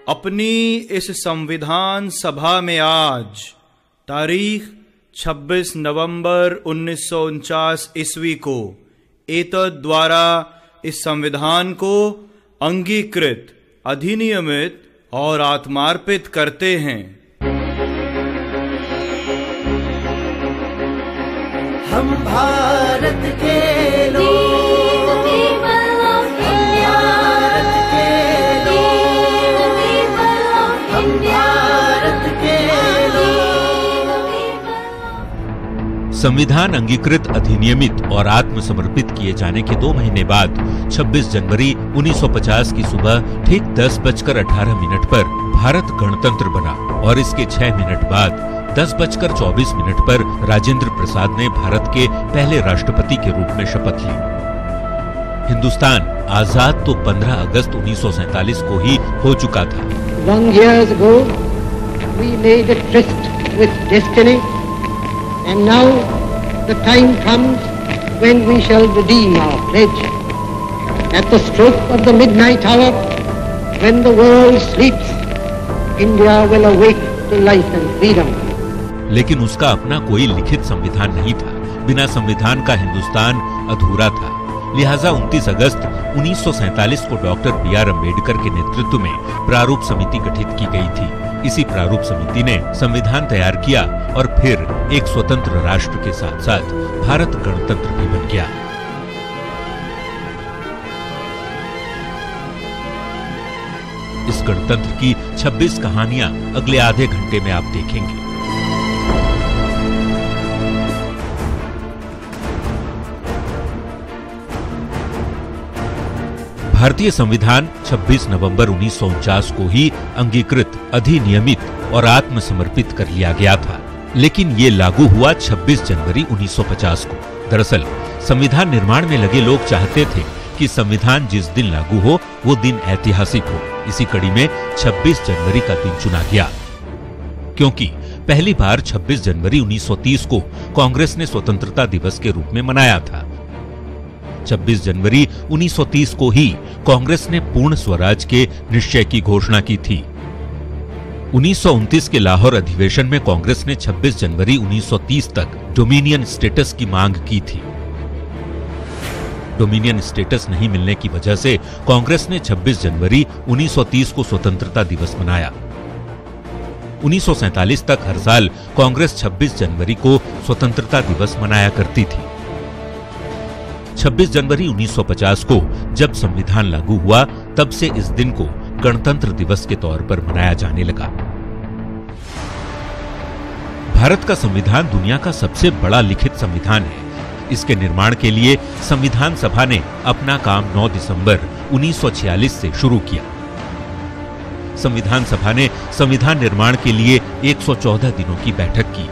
अपनी इस संविधान सभा में आज तारीख 26 नवंबर 1949 ईस्वी को एतद द्वारा इस संविधान को अंगीकृत, अधिनियमित और आत्मार्पित करते हैं। हम भारत के लोग, संविधान अंगीकृत, अधिनियमित और आत्मसमर्पित किए जाने के 2 महीने बाद 26 जनवरी 1950 की सुबह ठीक 10:18 पर भारत गणतंत्र बना और इसके 6 मिनट बाद 10:24 पर राजेंद्र प्रसाद ने भारत के पहले राष्ट्रपति के रूप में शपथ ली। हिंदुस्तान आजाद तो 15 अगस्त 1947 को ही हो चुका था। Long years ago, we made a tryst with destiny. And now the time comes when we shall redeem our pledge. At the stroke of the midnight hour, when the world sleeps, India will awake to life and freedom. लेकिन उसका अपना कोई लिखित संविधान नहीं था। बिना संविधान का हिंदुस्तान अधूरा था। लिहाजा 29 अगस्त 1947 को डॉक्टर B.R. अम्बेडकर के नेतृत्व में प्रारूप समिति गठित की गई थी। इसी प्रारूप समिति ने संविधान तैयार किया और फिर एक स्वतंत्र राष्ट्र के साथ साथ भारत गणतंत्र भी बन गया। इस गणतंत्र की 26 कहानियां अगले आधे घंटे में आप देखेंगे। भारतीय संविधान 26 नवंबर 1949 को ही अंगीकृत, अधिनियमित और आत्मसमर्पित कर लिया गया था, लेकिन ये लागू हुआ 26 जनवरी 1950 को। दरअसल संविधान निर्माण में लगे लोग चाहते थे कि संविधान जिस दिन लागू हो वो दिन ऐतिहासिक हो। इसी कड़ी में 26 जनवरी का दिन चुना गया, क्योंकि पहली बार 26 जनवरी 1930 को कांग्रेस ने स्वतंत्रता दिवस के रूप में मनाया था। 26 जनवरी 1930 को ही कांग्रेस ने पूर्ण स्वराज के निश्चय की घोषणा की थी। 1929 के लाहौर अधिवेशन में कांग्रेस ने 26 जनवरी 1930 तक डोमिनियन स्टेटस की मांग की थी। डोमिनियन स्टेटस नहीं मिलने की वजह से कांग्रेस ने 26 जनवरी 1930 को स्वतंत्रता दिवस मनाया। 1947 तक हर साल कांग्रेस 26 जनवरी को स्वतंत्रता दिवस मनाया करती थी। 26 जनवरी 1950 को जब संविधान लागू हुआ, तब से इस दिन को गणतंत्र दिवस के तौर पर मनाया जाने लगा। भारत का संविधान दुनिया का सबसे बड़ा लिखित संविधान है। इसके निर्माण के लिए संविधान सभा ने अपना काम 9 दिसंबर 1946 से शुरू किया। संविधान सभा ने संविधान निर्माण के लिए 114 दिनों की बैठक की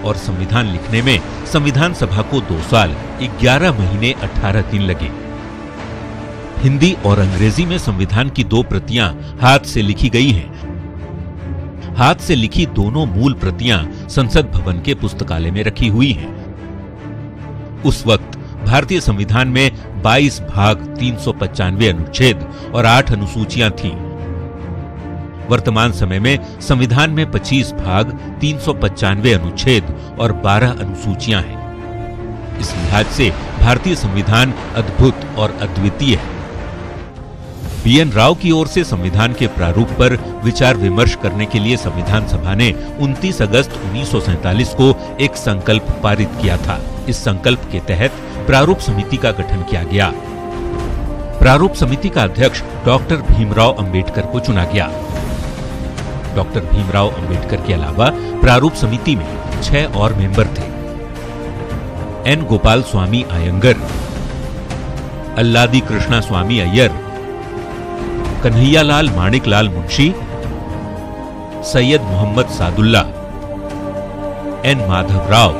और संविधान लिखने में संविधान सभा को 2 साल 11 महीने 18 दिन लगे। हिंदी और अंग्रेजी में संविधान की 2 प्रतियां हाथ से लिखी गई हैं। हाथ से लिखी दोनों मूल प्रतियां संसद भवन के पुस्तकालय में रखी हुई हैं। उस वक्त भारतीय संविधान में 22 भाग, 395 अनुच्छेद और 8 अनुसूचियां थीं। वर्तमान समय में संविधान में 25 भाग, 395 अनुच्छेद और 12 अनुसूचियां हैं। इस लिहाज से भारतीय संविधान अद्भुत और अद्वितीय है। B.N. राव की ओर से संविधान के प्रारूप पर विचार विमर्श करने के लिए संविधान सभा ने 29 अगस्त 1947 को एक संकल्प पारित किया था। इस संकल्प के तहत प्रारूप समिति का गठन किया गया। प्रारूप समिति का अध्यक्ष डॉक्टर भीमराव अंबेडकर को चुना गया। डॉक्टर भीमराव अंबेडकर के अलावा प्रारूप समिति में 6 और मेंबर थे। N. गोपाल स्वामी अयंगर, अल्लादी कृष्णा स्वामी अय्यर, कन्हैयालाल माणिकलाल मुंशी, सैयद मोहम्मद सादुल्ला, N. माधव राव।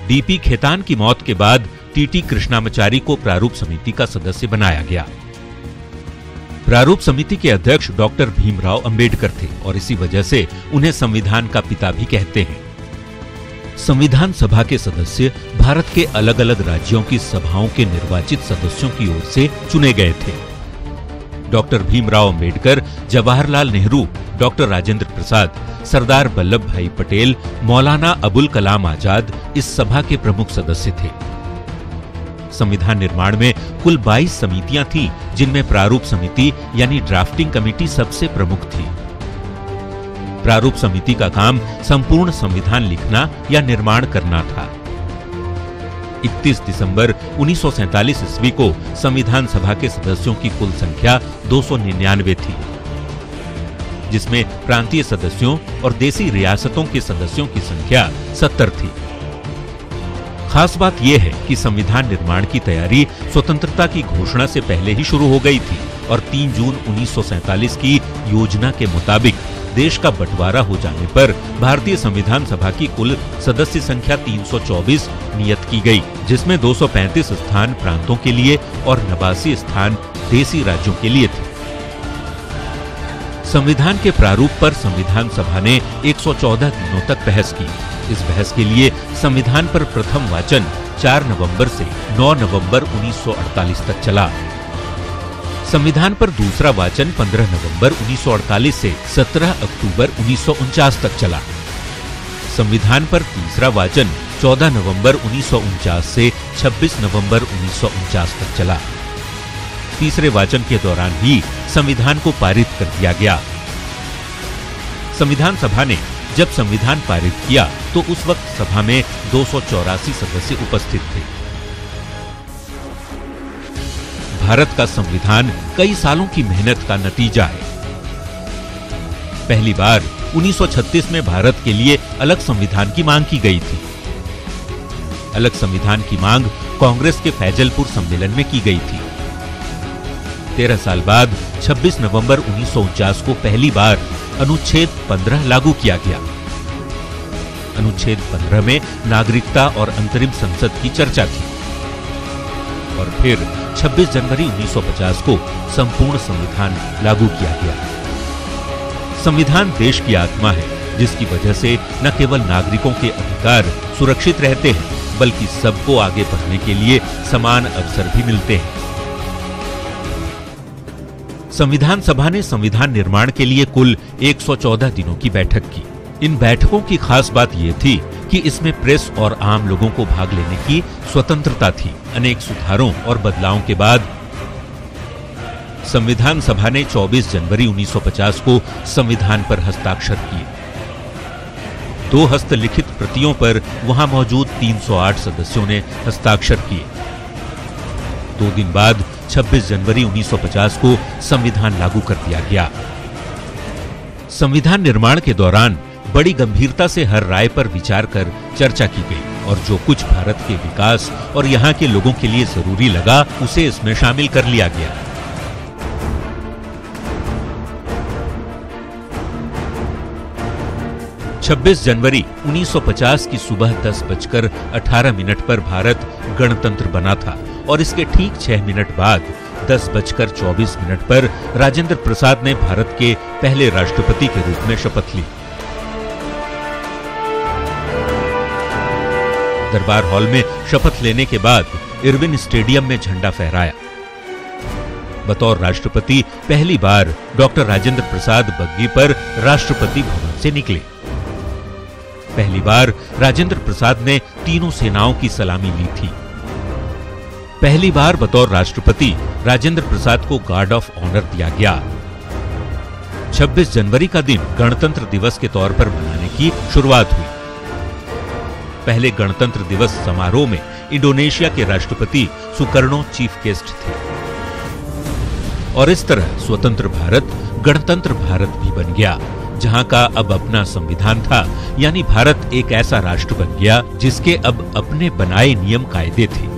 D.P. खेतान की मौत के बाद T.T. कृष्णामाचारी को प्रारूप समिति का सदस्य बनाया गया। प्रारूप समिति के अध्यक्ष डॉक्टर भीमराव अंबेडकर थे और इसी वजह से उन्हें संविधान का पिता भी कहते हैं। संविधान सभा के सदस्य भारत के अलग अलग राज्यों की सभाओं के निर्वाचित सदस्यों की ओर से चुने गए थे। डॉक्टर भीमराव अंबेडकर, जवाहरलाल नेहरू, डॉक्टर राजेंद्र प्रसाद, सरदार वल्लभ भाई पटेल, मौलाना अबुल कलाम आजाद इस सभा के प्रमुख सदस्य थे। संविधान निर्माण में कुल 22 समितियां थीं, जिनमें प्रारूप समिति यानी ड्राफ्टिंग कमेटी सबसे प्रमुख थी। प्रारूप समिति का काम संपूर्ण संविधान लिखना या निर्माण करना था। 31 दिसंबर 1947 ईस्वी को संविधान सभा के सदस्यों की कुल संख्या 299 थी, जिसमें प्रांतीय सदस्यों और देसी रियासतों के सदस्यों की संख्या 70 थी। खास बात यह है कि संविधान निर्माण की तैयारी स्वतंत्रता की घोषणा से पहले ही शुरू हो गई थी और 3 जून 1947 की योजना के मुताबिक देश का बंटवारा हो जाने पर भारतीय संविधान सभा की कुल सदस्य संख्या 324 नियत की गई, जिसमें 235 स्थान प्रांतों के लिए और 89 स्थान देसी राज्यों के लिए थे। संविधान के प्रारूप पर संविधान सभा ने 114 दिनों तक बहस की। इस बहस के लिए संविधान पर प्रथम वाचन 4 नवंबर से 9 नवंबर 1948 तक चला। संविधान पर दूसरा वाचन 15 नवंबर 1948 से 17 अक्टूबर 1949 तक चला। संविधान पर तीसरा वाचन 14 नवंबर 1949 से 26 नवंबर 1949 तक चला। तीसरे वाचन के दौरान ही संविधान को पारित कर दिया गया। संविधान सभा ने जब संविधान पारित किया तो उस वक्त सभा में 284 सदस्य उपस्थित थे। भारत का संविधान कई सालों की मेहनत का नतीजा है। पहली बार 1936 में भारत के लिए अलग संविधान की मांग की गई थी। अलग संविधान की मांग कांग्रेस के फैजलपुर सम्मेलन में की गई थी। 13 साल बाद 26 नवंबर 1949 को पहली बार अनुच्छेद 15 लागू किया गया। अनुच्छेद 15 में नागरिकता और अंतरिम संसद की चर्चा थी और फिर 26 जनवरी 1950 को संपूर्ण संविधान लागू किया गया। संविधान देश की आत्मा है, जिसकी वजह से न केवल नागरिकों के अधिकार सुरक्षित रहते हैं, बल्कि सबको आगे बढ़ने के लिए समान अवसर भी मिलते हैं। संविधान सभा ने संविधान निर्माण के लिए कुल 114 दिनों की बैठक की। इन बैठकों की खास बात यह थी कि इसमें प्रेस और आम लोगों को भाग लेने की स्वतंत्रता थी। अनेक सुधारों और बदलावों के बाद संविधान सभा ने 24 जनवरी 1950 को संविधान पर हस्ताक्षर किए। 2 हस्तलिखित प्रतियों पर वहां मौजूद 308 सदस्यों ने हस्ताक्षर किए। 2 दिन बाद 26 जनवरी 1950 को संविधान लागू कर दिया गया। संविधान निर्माण के दौरान बड़ी गंभीरता से हर राय पर विचार कर चर्चा की गई और जो कुछ भारत के विकास और यहाँ के लोगों के लिए जरूरी लगा, उसे इसमें शामिल कर लिया गया। छब्बीस जनवरी 1950 की सुबह 10:18 पर भारत गणतंत्र बना था और इसके ठीक 6 मिनट बाद 10:24 पर राजेंद्र प्रसाद ने भारत के पहले राष्ट्रपति के रूप में शपथ ली। दरबार हॉल में शपथ लेने के बाद इरविन स्टेडियम में झंडा फहराया। बतौर राष्ट्रपति पहली बार डॉक्टर राजेंद्र प्रसाद बग्गी पर राष्ट्रपति भवन से निकले। पहली बार राजेंद्र प्रसाद ने तीनों सेनाओं की सलामी ली थी। पहली बार बतौर राष्ट्रपति राजेंद्र प्रसाद को गार्ड ऑफ ऑनर दिया गया। 26 जनवरी का दिन गणतंत्र दिवस के तौर पर मनाने की शुरुआत हुई। पहले गणतंत्र दिवस समारोह में इंडोनेशिया के राष्ट्रपति सुकर्णो चीफ गेस्ट थे और इस तरह स्वतंत्र भारत गणतंत्र भारत भी बन गया, जहां का अब अपना संविधान था। यानी भारत एक ऐसा राष्ट्र बन गया जिसके अब अपने बनाए नियम कायदे थे।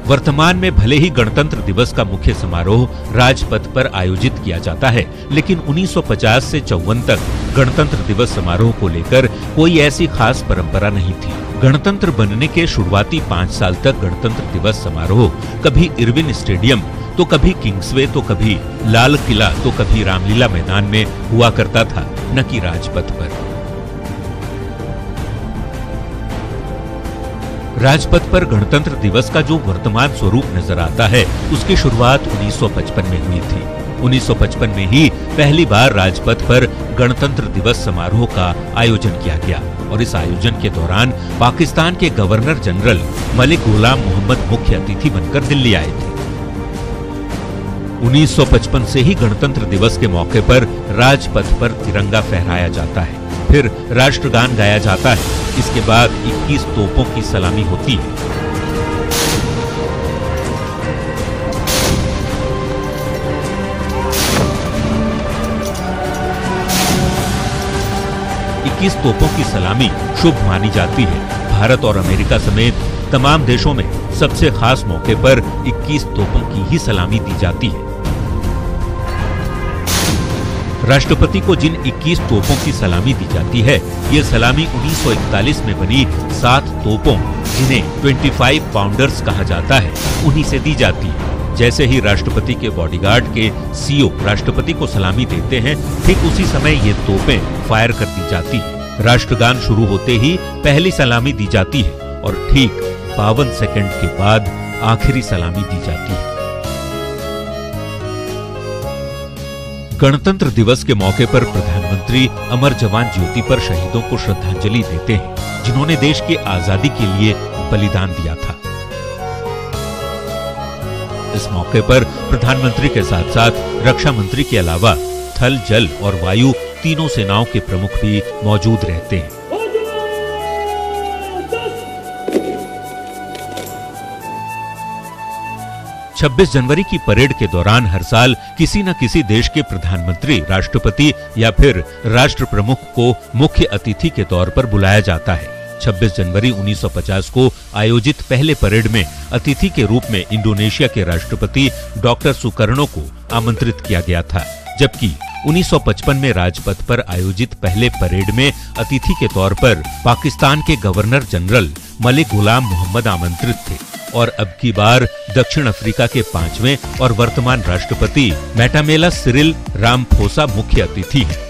वर्तमान में भले ही गणतंत्र दिवस का मुख्य समारोह राजपथ पर आयोजित किया जाता है, लेकिन 1950 से 54 तक गणतंत्र दिवस समारोह को लेकर कोई ऐसी खास परंपरा नहीं थी। गणतंत्र बनने के शुरुआती 5 साल तक गणतंत्र दिवस समारोह कभी इरविन स्टेडियम, तो कभी किंग्सवे, तो कभी लाल किला, तो कभी रामलीला मैदान में हुआ करता था, न कि राजपथ पर। राजपथ पर गणतंत्र दिवस का जो वर्तमान स्वरूप नजर आता है, उसकी शुरुआत 1955 में हुई थी। 1955 में ही पहली बार राजपथ पर गणतंत्र दिवस समारोह का आयोजन किया गया और इस आयोजन के दौरान पाकिस्तान के गवर्नर जनरल मलिक गुलाम मोहम्मद मुख्य अतिथि बनकर दिल्ली आए थे। 1955 से ही गणतंत्र दिवस के मौके पर राजपथ पर तिरंगा फहराया जाता है, फिर राष्ट्रगान गाया जाता है। इसके बाद 21 तोपों की सलामी होती है। तोपों की सलामी शुभ मानी जाती है। भारत और अमेरिका समेत तमाम देशों में सबसे खास मौके पर 21 तोपों की ही सलामी दी जाती है। राष्ट्रपति को जिन 21 तोपों की सलामी दी जाती है, ये सलामी 1941 में बनी 7 तोपों, जिन्हें 25 पाउंडर्स कहा जाता है, उन्हीं से दी जाती है। जैसे ही राष्ट्रपति के बॉडीगार्ड के सीओ राष्ट्रपति को सलामी देते हैं, ठीक उसी समय ये तोपें फायर कर दी जाती है। राष्ट्रगान शुरू होते ही पहली सलामी दी जाती है और ठीक 52 सेकंड के बाद आखिरी सलामी दी जाती है। गणतंत्र दिवस के मौके पर प्रधानमंत्री अमर जवान ज्योति पर शहीदों को श्रद्धांजलि देते हैं, जिन्होंने देश की आजादी के लिए बलिदान दिया था। इस मौके पर प्रधानमंत्री के साथ साथ रक्षा मंत्री के अलावा थल, जल और वायु तीनों सेनाओं के प्रमुख भी मौजूद रहते हैं। छब्बीस जनवरी की परेड के दौरान हर साल किसी न किसी देश के प्रधानमंत्री, राष्ट्रपति या फिर राष्ट्र प्रमुख को मुख्य अतिथि के तौर पर बुलाया जाता है। 26 जनवरी 1950 को आयोजित पहले परेड में अतिथि के रूप में इंडोनेशिया के राष्ट्रपति डॉक्टर सुकर्णो को आमंत्रित किया गया था, जबकि 1955 में राजपथ पर आयोजित पहले परेड में अतिथि के तौर पर पाकिस्तान के गवर्नर जनरल मलिक गुलाम मोहम्मद आमंत्रित थे और अब की बार दक्षिण अफ्रीका के 5वें और वर्तमान राष्ट्रपति मैटामेला सिरिल रामफोसा मुख्य अतिथि हैं।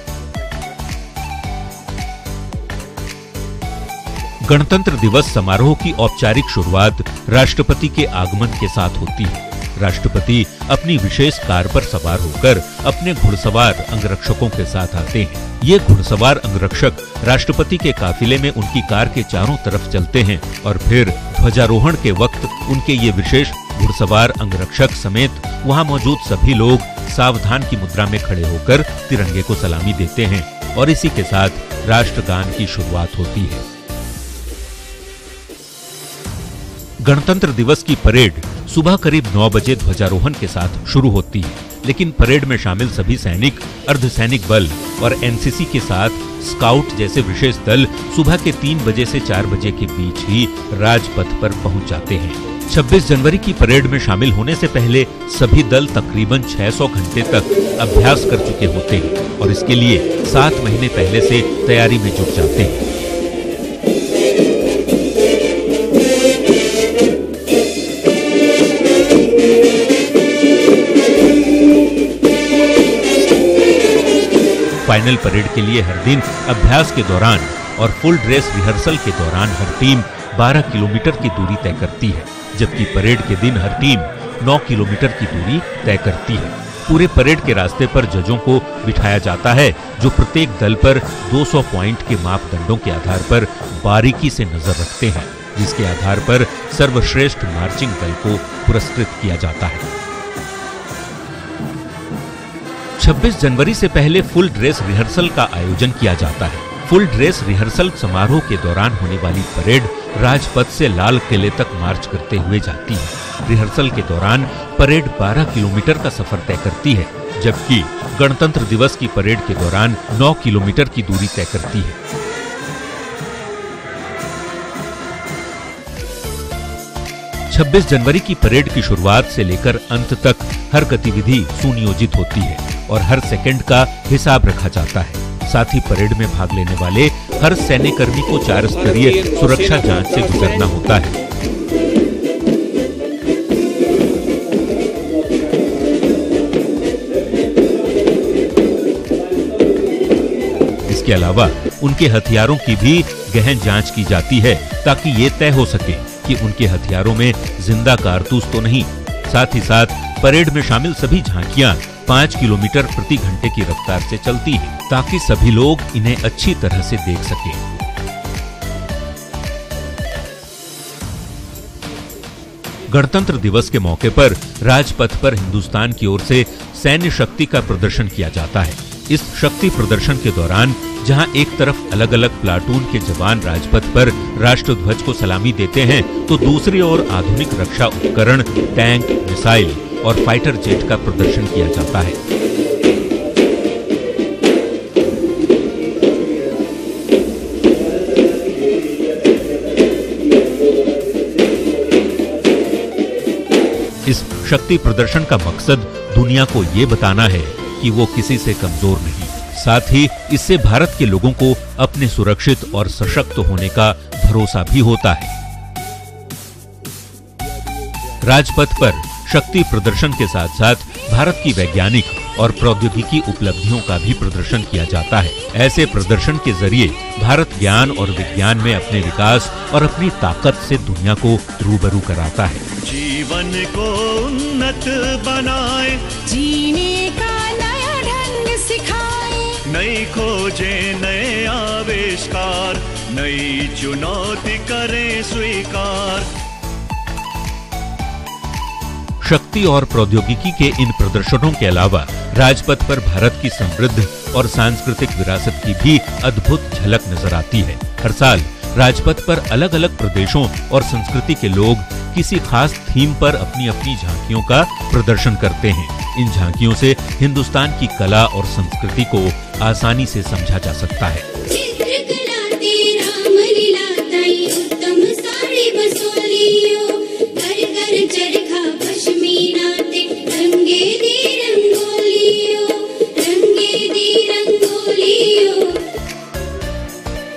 गणतंत्र दिवस समारोह की औपचारिक शुरुआत राष्ट्रपति के आगमन के साथ होती है। राष्ट्रपति अपनी विशेष कार पर सवार होकर अपने घुड़सवार अंगरक्षकों के साथ आते हैं। ये घुड़सवार अंगरक्षक राष्ट्रपति के काफिले में उनकी कार के चारों तरफ चलते हैं और फिर ध्वजारोहण के वक्त उनके ये विशेष घुड़सवार अंगरक्षक समेत वहां मौजूद सभी लोग सावधान की मुद्रा में खड़े होकर तिरंगे को सलामी देते हैं और इसी के साथ राष्ट्रगान की शुरुआत होती है। गणतंत्र दिवस की परेड सुबह करीब 9 बजे ध्वजारोहण के साथ शुरू होती है, लेकिन परेड में शामिल सभी सैनिक, अर्धसैनिक बल और एनसीसी के साथ स्काउट जैसे विशेष दल सुबह के 3 बजे से 4 बजे के बीच ही राजपथ पर पहुंच जाते हैं। 26 जनवरी की परेड में शामिल होने से पहले सभी दल तकरीबन 600 घंटे तक अभ्यास कर चुके होते हैं और इसके लिए 7 महीने पहले से तैयारी में जुट जाते हैं। फाइनल परेड के लिए हर दिन अभ्यास के दौरान और फुल ड्रेस रिहर्सल के दौरान हर टीम 12 किलोमीटर की दूरी तय करती है, जबकि परेड के दिन हर टीम 9 किलोमीटर की दूरी तय करती है। पूरे परेड के रास्ते पर जजों को बिठाया जाता है, जो प्रत्येक दल पर 200 पॉइंट के मापदंडों के आधार पर बारीकी से नजर रखते हैं, जिसके आधार पर सर्वश्रेष्ठ मार्चिंग दल को पुरस्कृत किया जाता है। 26 जनवरी से पहले फुल ड्रेस रिहर्सल का आयोजन किया जाता है। फुल ड्रेस रिहर्सल समारोह के दौरान होने वाली परेड राजपथ से लाल किले तक मार्च करते हुए जाती है। रिहर्सल के दौरान परेड 12 किलोमीटर का सफर तय करती है, जबकि गणतंत्र दिवस की परेड के दौरान 9 किलोमीटर की दूरी तय करती है। छब्बीस जनवरी की परेड की शुरुआत से लेकर अंत तक हर गतिविधि सुनियोजित होती है और हर सेकंड का हिसाब रखा जाता है। साथ ही परेड में भाग लेने वाले हर सैन्य कर्मी को 4 स्तरीय सुरक्षा जांच से गुजरना होता है। इसके अलावा उनके हथियारों की भी गहन जांच की जाती है, ताकि ये तय हो सके कि उनके हथियारों में जिंदा कारतूस तो नहीं। साथ ही साथ परेड में शामिल सभी झांकियां 5 किलोमीटर प्रति घंटे की रफ्तार से चलती हैं, ताकि सभी लोग इन्हें अच्छी तरह से देख सकें। गणतंत्र दिवस के मौके पर राजपथ पर हिंदुस्तान की ओर से सैन्य शक्ति का प्रदर्शन किया जाता है। इस शक्ति प्रदर्शन के दौरान जहां एक तरफ अलग अलग प्लाटून के जवान राजपथ पर राष्ट्रध्वज को सलामी देते हैं, तो दूसरी ओर आधुनिक रक्षा उपकरण, टैंक, मिसाइल और फाइटर जेट का प्रदर्शन किया जाता है। इस शक्ति प्रदर्शन का मकसद दुनिया को ये बताना है कि वो किसी से कमजोर नहीं। साथ ही इससे भारत के लोगों को अपने सुरक्षित और सशक्त होने का भरोसा भी होता है। राजपथ पर शक्ति प्रदर्शन के साथ साथ भारत की वैज्ञानिक और प्रौद्योगिकी उपलब्धियों का भी प्रदर्शन किया जाता है। ऐसे प्रदर्शन के जरिए भारत ज्ञान और विज्ञान में अपने विकास और अपनी ताकत से दुनिया को रूबरू कराता है। जीवन को उन्नत बनाए, जीने का नया ढंग सिखाए, नई खोजे नए आविष्कार, नई चुनौती करें स्वीकार। शक्ति और प्रौद्योगिकी के इन प्रदर्शनों के अलावा राजपथ पर भारत की समृद्ध और सांस्कृतिक विरासत की भी अद्भुत झलक नजर आती है। हर साल राजपथ पर अलग अलग प्रदेशों और संस्कृति के लोग किसी खास थीम पर अपनी अपनी झांकियों का प्रदर्शन करते हैं। इन झांकियों से हिंदुस्तान की कला और संस्कृति को आसानी से समझा जा सकता है। चरखा पश्मीना ते रंगे दी रंगोलियो, रंगे दी रंगोलियो।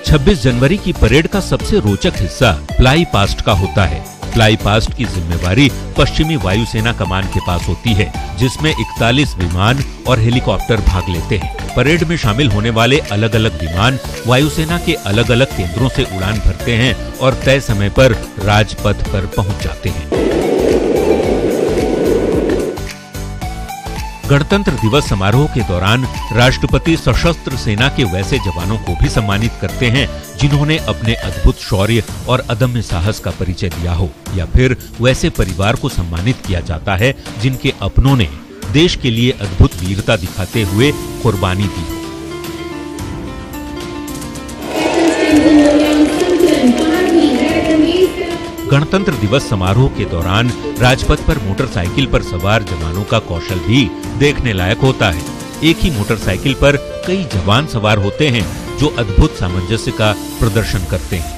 26 जनवरी की परेड का सबसे रोचक हिस्सा फ्लाई पास्ट का होता है। फ्लाई पास्ट की जिम्मेवारी पश्चिमी वायुसेना कमान के पास होती है, जिसमें 41 विमान और हेलीकॉप्टर भाग लेते हैं। परेड में शामिल होने वाले अलग अलग विमान वायुसेना के अलग अलग केंद्रों से उड़ान भरते हैं और तय समय पर राजपथ पर पहुंच जाते हैं। गणतंत्र दिवस समारोह के दौरान राष्ट्रपति सशस्त्र सेना के वैसे जवानों को भी सम्मानित करते हैं जिन्होंने अपने अद्भुत शौर्य और अदम्य साहस का परिचय दिया हो, या फिर वैसे परिवार को सम्मानित किया जाता है जिनके अपनों ने देश के लिए अद्भुत वीरता दिखाते हुए कुर्बानी दी हो। गणतंत्र दिवस समारोह के दौरान राजपथ पर मोटरसाइकिल पर सवार जवानों का कौशल भी देखने लायक होता है। एक ही मोटरसाइकिल पर कई जवान सवार होते हैं जो अद्भुत सामंजस्य का प्रदर्शन करते हैं।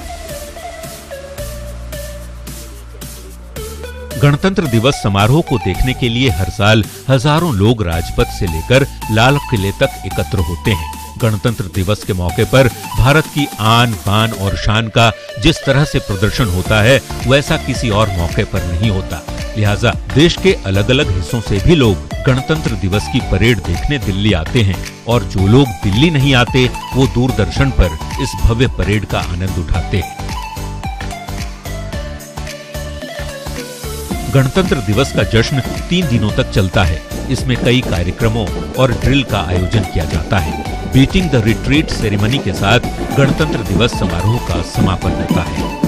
गणतंत्र दिवस समारोह को देखने के लिए हर साल हजारों लोग राजपथ से लेकर लाल किले तक एकत्र होते हैं। गणतंत्र दिवस के मौके पर भारत की आन बान और शान का जिस तरह से प्रदर्शन होता है वैसा किसी और मौके पर नहीं होता। लिहाजा देश के अलग अलग हिस्सों से भी लोग गणतंत्र दिवस की परेड देखने दिल्ली आते हैं, और जो लोग दिल्ली नहीं आते वो दूरदर्शन पर इस भव्य परेड का आनंद उठाते हैं। गणतंत्र दिवस का जश्न 3 दिनों तक चलता है। इसमें कई कार्यक्रमों और ड्रिल का आयोजन किया जाता है। बीटिंग द रिट्रीट सेरेमनी के साथ गणतंत्र दिवस समारोह का समापन होता है।